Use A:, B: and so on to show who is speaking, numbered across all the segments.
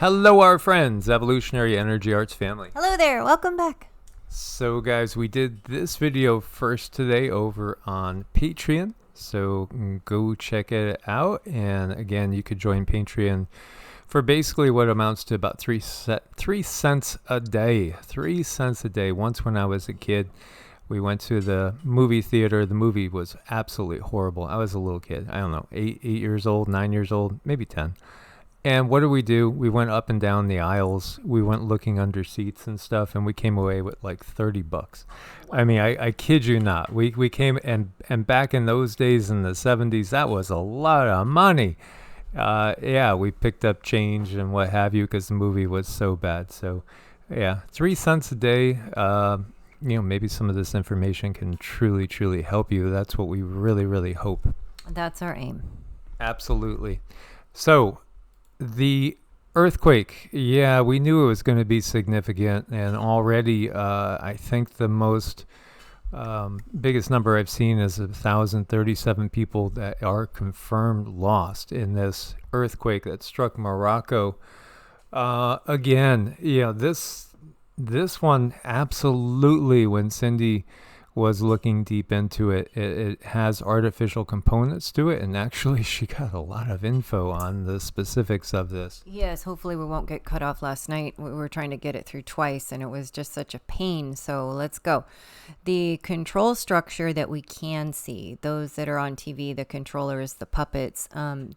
A: Hello, our friends, Evolutionary Energy Arts family.
B: Hello there, welcome back.
A: So, guys, we did this video first today over on Patreon. So go check it out. And again, you could join Patreon for basically what amounts to about 3 cents a day. 3 cents a day. Once when I was a kid, we went to the movie theater. The movie was absolutely horrible. I was a little kid. I don't know, 8 years old, 9 years old, maybe 10. And what do? We went up and down the aisles. We went looking under seats and stuff, and we came away with like $30. I mean, I kid you not. We came, and back in those days in the 70s, that was a lot of money. Yeah, we picked up change and what have you because the movie was so bad. So, yeah, 3 cents a day. Maybe some of this information can truly, truly help you. That's what we really, really hope.
B: That's our aim.
A: Absolutely. So, the earthquake, yeah, we knew it was going to be significant, and already I think the most biggest number I've seen is 1,037 people that are confirmed lost in this earthquake that struck Morocco. Again, this one absolutely, when Cindy was looking deep into it, it has artificial components to it, and actually she got a lot of info on the specifics of this.
B: Yes, hopefully we won't get cut off. Last night we were trying to get it through twice and it was just such a pain. So let's go. The control structure that we can see, those that are on TV, the controllers, the puppets,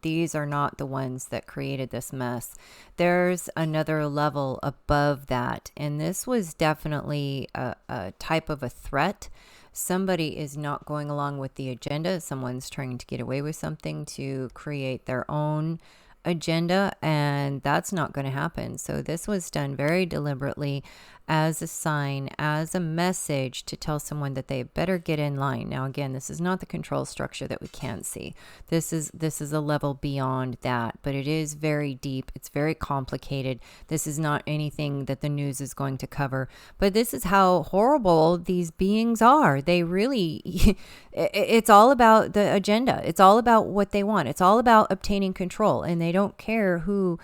B: these are not the ones that created this mess. There's another level above that, and this was definitely a type of a threat. Somebody is not going along with the agenda. Someone's trying to get away with something to create their own agenda, and that's not going to happen. So this was done very deliberately as a sign, as a message to tell someone that they better get in line. Now, again, this is not the control structure that we can't see. This is a level beyond that, but it is very deep. It's very complicated. This is not anything that the news is going to cover, but this is how horrible these beings are. They really, it's all about the agenda. It's all about what they want. It's all about obtaining control, and they don't care who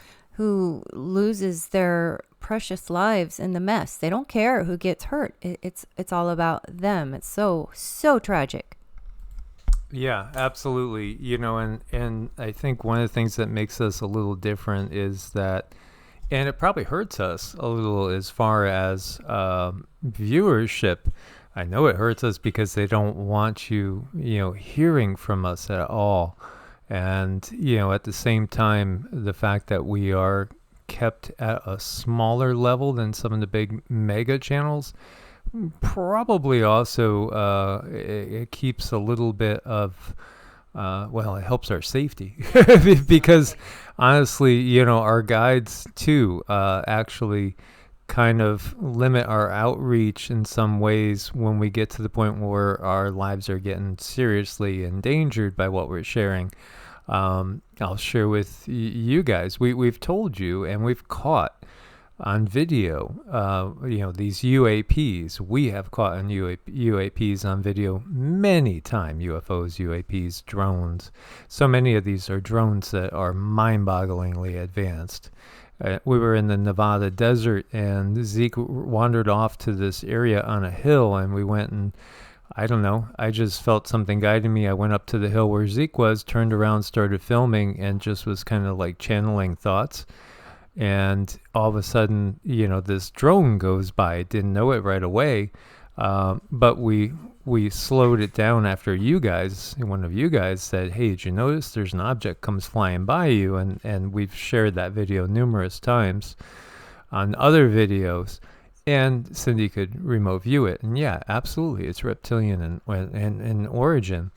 B: loses their precious lives in the mess. They don't care who gets hurt. It's all about them. It's so tragic.
A: Yeah, absolutely. And I think one of the things that makes us a little different is that, and it probably hurts us a little as far as viewership. I know it hurts us because they don't want you hearing from us at all. And, at the same time, the fact that we are kept at a smaller level than some of the big mega channels probably also it keeps a little bit of, it helps our safety because honestly, our guides too actually kind of limit our outreach in some ways when we get to the point where our lives are getting seriously endangered by what we're sharing. I'll share with you guys. We've told you, and we've caught on video, these UAPs. We have caught on UAPs on video many times. UFOs, UAPs, drones. So many of these are drones that are mind-bogglingly advanced. We were in the Nevada desert, and Zeke wandered off to this area on a hill, and we went and I don't know. I just felt something guiding me. I went up to the hill where Zeke was, turned around, started filming, and just was kind of like channeling thoughts. And all of a sudden, this drone goes by. Didn't know it right away, but we slowed it down after one of you guys said, "Hey, did you notice there's an object comes flying by you?" And we've shared that video numerous times on other videos. And Cindy could remote view it. And yeah, absolutely, it's reptilian in origin.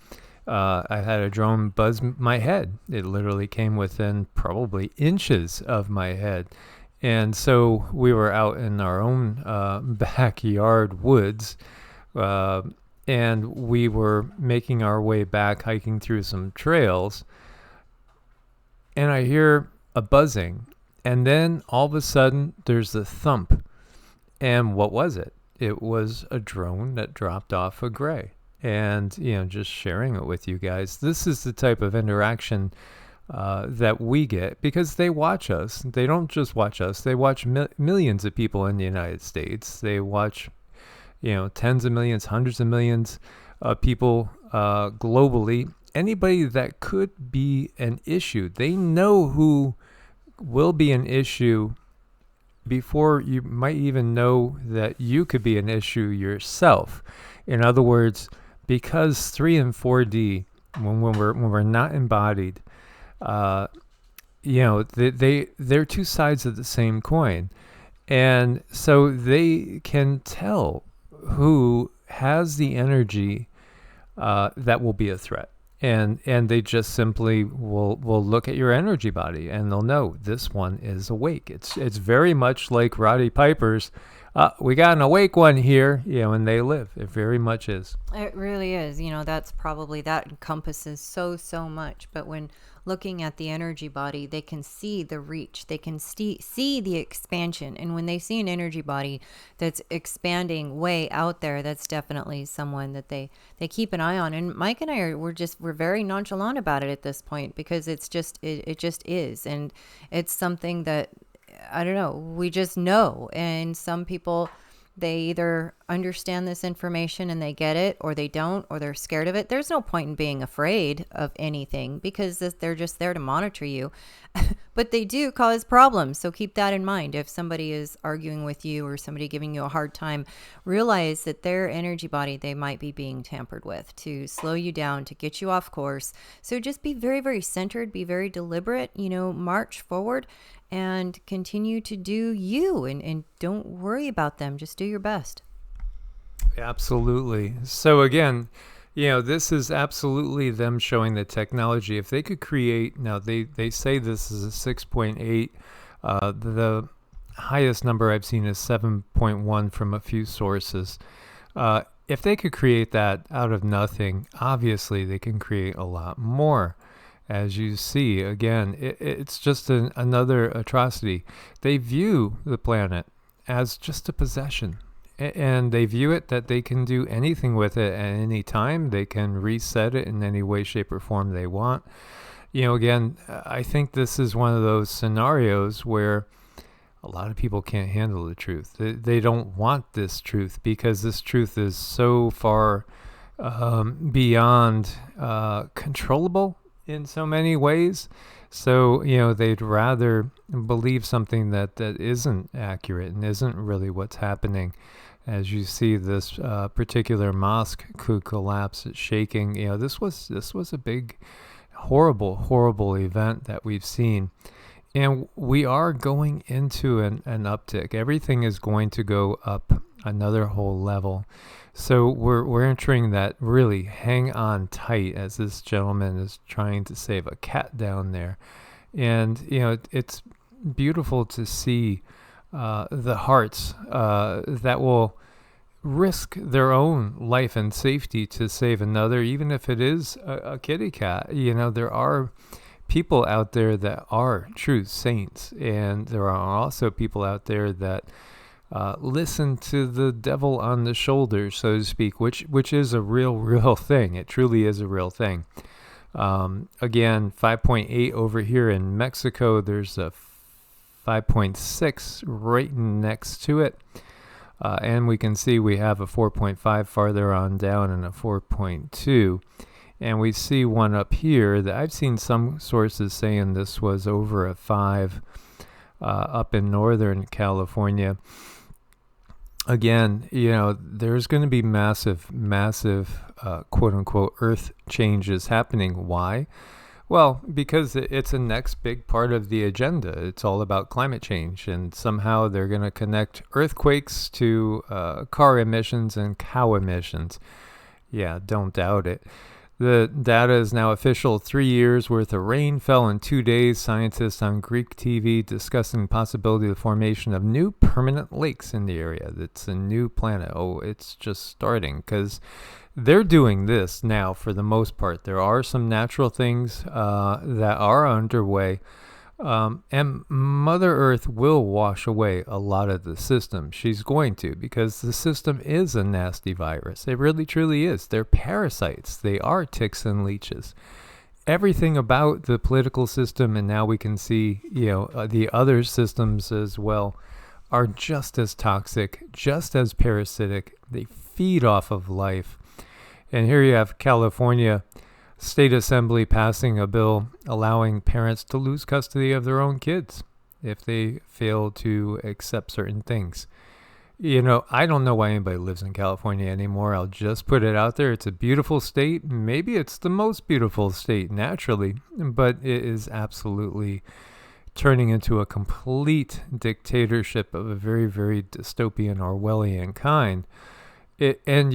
A: I had a drone buzz my head. It literally came within probably inches of my head. And so we were out in our own backyard woods, and we were making our way back, hiking through some trails. And I hear a buzzing. And then all of a sudden, there's a thump. And what was it? It was a drone that dropped off a gray. And, just sharing it with you guys. This is the type of interaction that we get, because they watch us. They don't just watch us. They watch millions of people in the United States. They watch, tens of millions, hundreds of millions of people globally. Anybody that could be an issue, they know who will be an issue before you might even know that you could be an issue yourself. In other words, because 3 and 4D, when we're not embodied, they're two sides of the same coin, and so they can tell who has the energy that will be a threat. And they just simply will look at your energy body, and they'll know this one is awake. It's very much like Roddy Piper's, we got an awake one here, and they live. It very much is.
B: It really is. That's probably, that encompasses so much. But when looking at the energy body, they can see the reach. They can see the expansion. And when they see an energy body that's expanding way out there, that's definitely someone that they keep an eye on. And Mike and I we're very nonchalant about it at this point, because it just is. And it's something that, I don't know, we just know. And some people, they either understand this information and they get it, or they don't, or they're scared of it. There's no point in being afraid of anything, because they're just there to monitor you. But they do cause problems. So keep that in mind. If somebody is arguing with you, or somebody giving you a hard time, realize that their energy body, they might be being tampered with to slow you down, to get you off course. So just be very, very centered, be very deliberate, march forward and continue to do you, and don't worry about them. Just do your best.
A: Absolutely. So again, this is absolutely them showing the technology. If they could create, now they say this is a 6.8. The highest number I've seen is 7.1 from a few sources. If they could create that out of nothing, obviously they can create a lot more. As you see, again, it's just another atrocity. They view the planet as just a possession. And they view it that they can do anything with it at any time. They can reset it in any way, shape, or form they want. Again, I think this is one of those scenarios where a lot of people can't handle the truth. They don't want this truth, because this truth is so far beyond controllable in so many ways. So, they'd rather believe something that isn't accurate and isn't really what's happening. As you see, this particular mosque could collapse, it's shaking. This was a big, horrible event that we've seen. And we are going into an uptick. Everything is going to go up another whole level. So we're entering that really hang on tight, as this gentleman is trying to save a cat down there. And, it's beautiful to see the hearts that will risk their own life and safety to save another, even if it is a kitty cat. There are people out there that are true saints, and there are also people out there that listen to the devil on the shoulder, so to speak, which is a real thing. It truly is a real thing. Again, 5.8 over here in Mexico. There's a 5.6 right next to it. And we can see we have a 4.5 farther on down and a 4.2. And we see one up here that I've seen some sources saying this was over a 5 up in Northern California. Again, there's going to be massive, quote unquote, earth changes happening. Why? Well, because it's a next big part of the agenda. It's all about climate change, and somehow they're going to connect earthquakes to car emissions and cow emissions. Yeah, don't doubt it. The data is now official. 3 years worth of rain fell in 2 days. Scientists on Greek TV discussing the possibility of the formation of new permanent lakes in the area. That's a new planet. Oh, it's just starting, because they're doing this now for the most part. There are some natural things that are underway. And Mother Earth will wash away a lot of the system. She's going to, because the system is a nasty virus. It really, truly is. They're parasites. They are ticks and leeches. everything about the political system, and now we can see, the other systems as well, are just as toxic, just as parasitic. They feed off of life. And here you have California State Assembly passing a bill allowing parents to lose custody of their own kids if they fail to accept certain things. I don't know why anybody lives in California anymore. I'll just put it out there. It's a beautiful state. Maybe it's the most beautiful state naturally, but it is absolutely turning into a complete dictatorship of a very, very dystopian Orwellian kind. And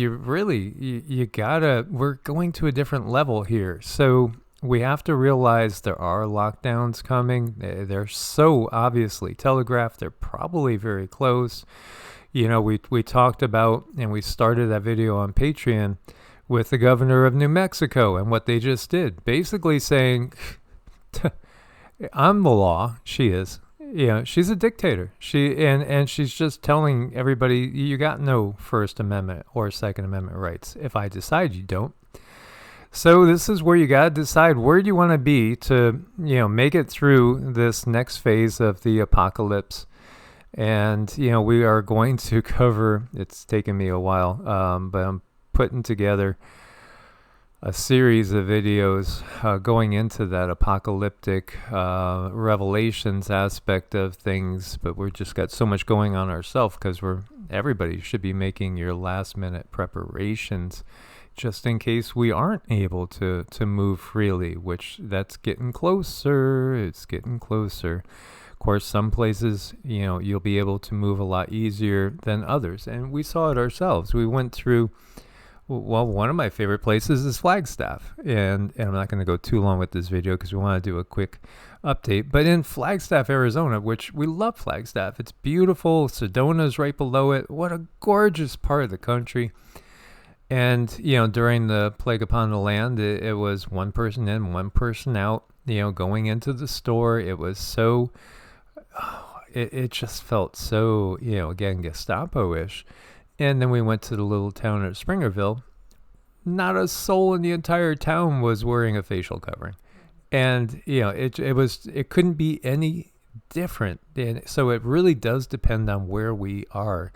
A: we're going to a different level here. So we have to realize there are lockdowns coming. They're so obviously telegraphed. They're probably very close. We talked about, and we started that video on Patreon with the governor of New Mexico and what they just did. Basically saying, I'm the law. She is. She's a dictator. And she's just telling everybody, you got no First Amendment or Second Amendment rights if I decide you don't. So this is where you got to decide, where do you want to be to, make it through this next phase of the apocalypse. And, we are going to cover, it's taken me a while, but I'm putting together a series of videos going into that apocalyptic revelations aspect of things, but we've just got so much going on ourselves because everybody should be making your last minute preparations just in case we aren't able to move freely, which that's getting closer. It's getting closer. Of course, some places, you'll be able to move a lot easier than others. And we saw it ourselves. We went through, one of my favorite places is Flagstaff. And I'm not going to go too long with this video because we want to do a quick update. But in Flagstaff, Arizona, which we love Flagstaff. It's beautiful. Sedona's right below it. What a gorgeous part of the country. And, during the plague upon the land, it was one person in, one person out, going into the store. It was so... it just felt so, again, Gestapo-ish. And then we went to the little town of Springerville. Not a soul in the entire town was wearing a facial covering. And, it couldn't be any different. And so it really does depend on where we are.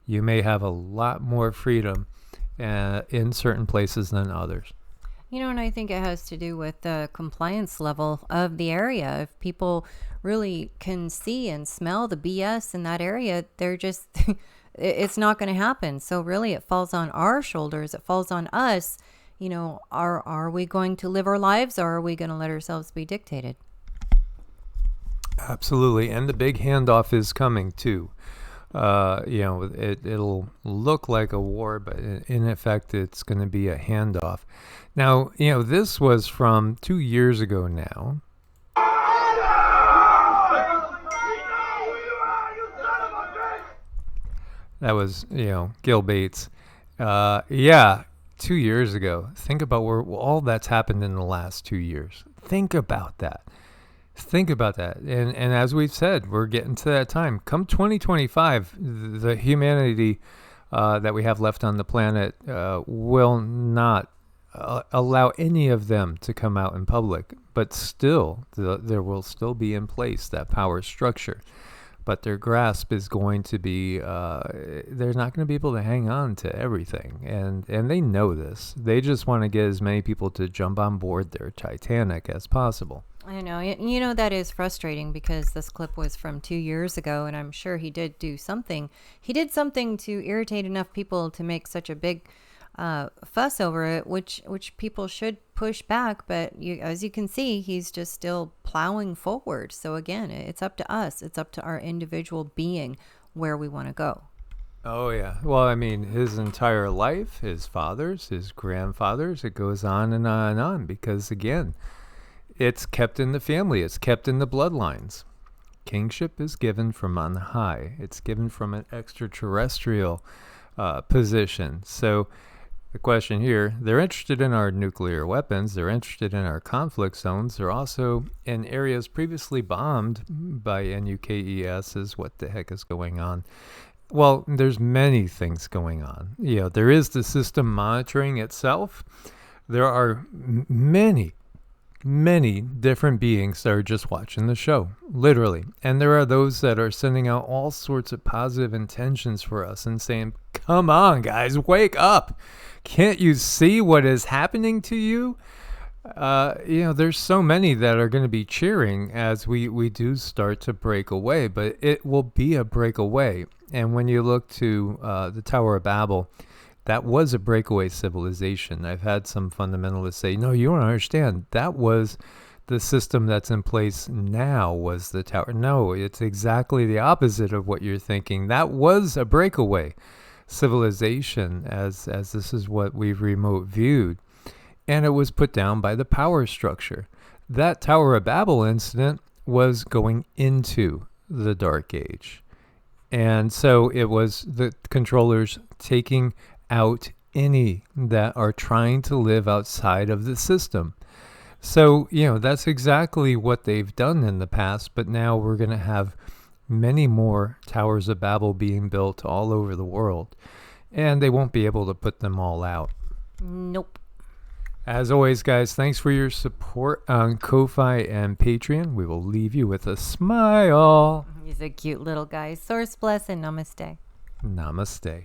A: You may have a lot more freedom in certain places than others.
B: And I think it has to do with the compliance level of the area. If people really can see and smell the BS in that area, they're just, it's not going to happen. So really it falls on our shoulders. It falls on us. Are we going to live our lives, or are we going to let ourselves be dictated?
A: Absolutely. And the big handoff is coming too. It'll look like a war, but in effect, it's going to be a handoff. Now, this was from 2 years ago now. That was, Gil Bates. 2 years ago. Think about where all that's happened in the last 2 years. Think about that. And as we've said, we're getting to that time. Come 2025, the humanity that we have left on the planet will not allow any of them to come out in public. But still, there will still be in place that power structure. But their grasp is going to be, they're not going to be able to hang on to everything. And they know this. They just want to get as many people to jump on board their Titanic as possible.
B: I know. That is frustrating because this clip was from 2 years ago, and I'm sure he did do something. He did something to irritate enough people to make such a big fuss over it, which people should push back. But as you can see, he's just still plowing forward. So again, it's up to us. It's up to our individual being where we want to go.
A: Oh, yeah. Well, I mean, his entire life, his fathers, his grandfathers, it goes on and on and on because, again, it's kept in the family. It's kept in the bloodlines. Kingship is given from on high. It's given from an extraterrestrial position. So the question here, they're interested in our nuclear weapons. They're interested in our conflict zones. They're also in areas previously bombed by NUKES. Is what the heck is going on? Well, there's many things going on. There is the system monitoring itself. There are many many different beings that are just watching the show, literally. And there are those that are sending out all sorts of positive intentions for us and saying, come on, guys, wake up. Can't you see what is happening to you? There's so many that are going to be cheering as we do start to break away, but it will be a breakaway. And when you look to the Tower of Babel, that was a breakaway civilization. I've had some fundamentalists say, no, you don't understand. That was the system that's in place now was the tower. No, it's exactly the opposite of what you're thinking. That was a breakaway civilization as this is what we've remote viewed. And it was put down by the power structure. That Tower of Babel incident was going into the Dark Age. And so it was the controllers taking out any that are trying to live outside of the system. So, that's exactly what they've done in the past, but now we're going to have many more Towers of Babel being built all over the world, and they won't be able to put them all out.
B: Nope.
A: As always, guys, thanks for your support on Ko-Fi and Patreon. We will leave you with a smile.
B: He's a cute little guy. Source bless and namaste.
A: Namaste.